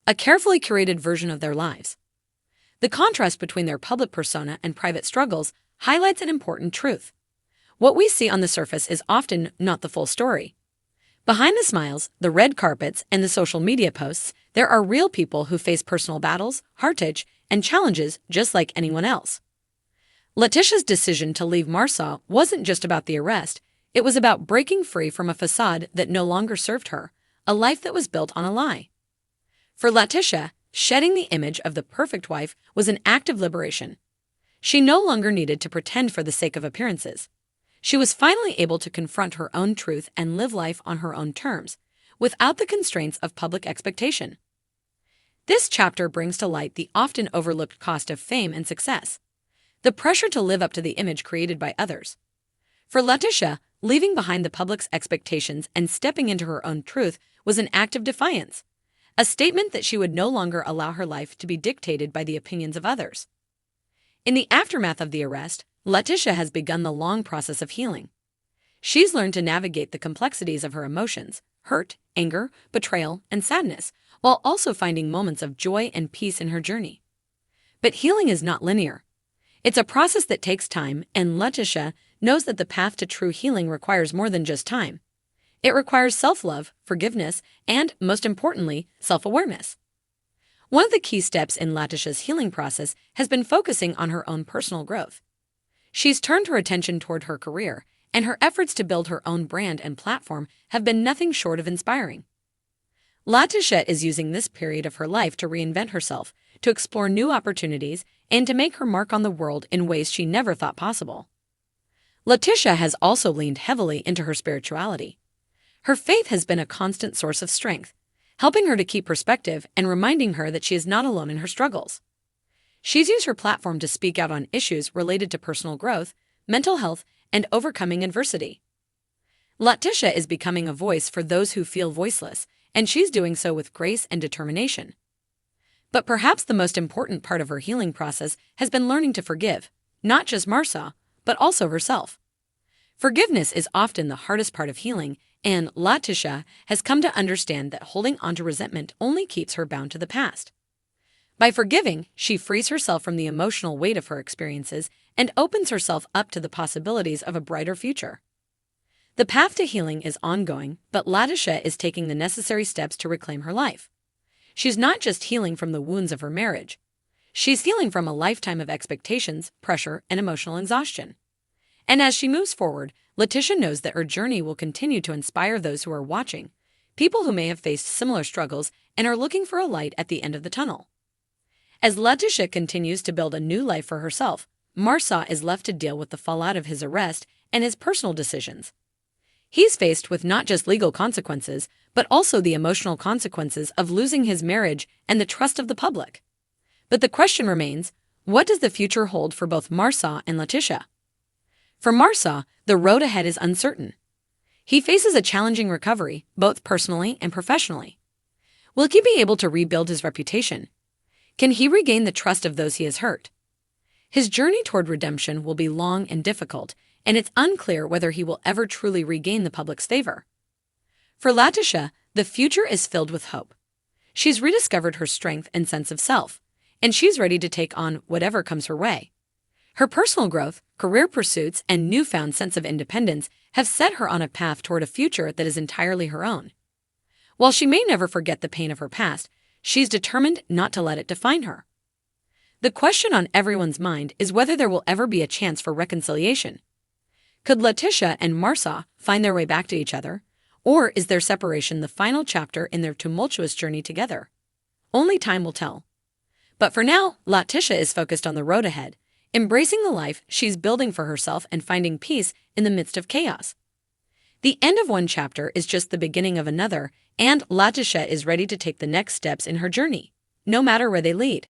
a carefully curated version of their lives. The contrast between their public persona and private struggles highlights an important truth. What we see on the surface is often not the full story. Behind the smiles, the red carpets, and the social media posts, there are real people who face personal battles, heartache, and challenges just like anyone else. Letitia's decision to leave Marsaw wasn't just about the arrest, it was about breaking free from a facade that no longer served her, a life that was built on a lie. For Letitia, shedding the image of the perfect wife was an act of liberation. She no longer needed to pretend for the sake of appearances. She was finally able to confront her own truth and live life on her own terms, without the constraints of public expectation. This chapter brings to light the often overlooked cost of fame and success, the pressure to live up to the image created by others. For Letitia, leaving behind the public's expectations and stepping into her own truth was an act of defiance, a statement that she would no longer allow her life to be dictated by the opinions of others. In the aftermath of the arrest, Letitia has begun the long process of healing. She's learned to navigate the complexities of her emotions, hurt, anger, betrayal, and sadness, while also finding moments of joy and peace in her journey. But healing is not linear. It's a process that takes time, and Letitia knows that the path to true healing requires more than just time. It requires self-love, forgiveness, and, most importantly, self-awareness. One of the key steps in Letitia's healing process has been focusing on her own personal growth. She's turned her attention toward her career, and her efforts to build her own brand and platform have been nothing short of inspiring. Letitia is using this period of her life to reinvent herself, to explore new opportunities, and to make her mark on the world in ways she never thought possible. Letitia has also leaned heavily into her spirituality. Her faith has been a constant source of strength, helping her to keep perspective and reminding her that she is not alone in her struggles. She's used her platform to speak out on issues related to personal growth, mental health, and overcoming adversity. Letitia is becoming a voice for those who feel voiceless, and she's doing so with grace and determination. But perhaps the most important part of her healing process has been learning to forgive, not just Marsaw, but also herself. Forgiveness is often the hardest part of healing, and Letitia has come to understand that holding onto resentment only keeps her bound to the past. By forgiving, she frees herself from the emotional weight of her experiences and opens herself up to the possibilities of a brighter future. The path to healing is ongoing, but Letitia is taking the necessary steps to reclaim her life. She's not just healing from the wounds of her marriage. She's healing from a lifetime of expectations, pressure, and emotional exhaustion. And as she moves forward, Letitia knows that her journey will continue to inspire those who are watching, people who may have faced similar struggles and are looking for a light at the end of the tunnel. As Letitia continues to build a new life for herself, Marsaw is left to deal with the fallout of his arrest and his personal decisions. He's faced with not just legal consequences, but also the emotional consequences of losing his marriage and the trust of the public. But the question remains, what does the future hold for both Marsaw and Letitia? For Marsaw, the road ahead is uncertain. He faces a challenging recovery, both personally and professionally. Will he be able to rebuild his reputation? Can he regain the trust of those he has hurt? His journey toward redemption will be long and difficult, and it's unclear whether he will ever truly regain the public's favor. For Letitia, the future is filled with hope. She's rediscovered her strength and sense of self, and she's ready to take on whatever comes her way. Her personal growth, career pursuits, and newfound sense of independence have set her on a path toward a future that is entirely her own. While she may never forget the pain of her past, she's determined not to let it define her. The question on everyone's mind is whether there will ever be a chance for reconciliation. Could Letitia and Marsaw find their way back to each other, or is their separation the final chapter in their tumultuous journey together? Only time will tell. But for now, Letitia is focused on the road ahead, embracing the life she's building for herself and finding peace in the midst of chaos. The end of one chapter is just the beginning of another, and Letitia is ready to take the next steps in her journey, no matter where they lead.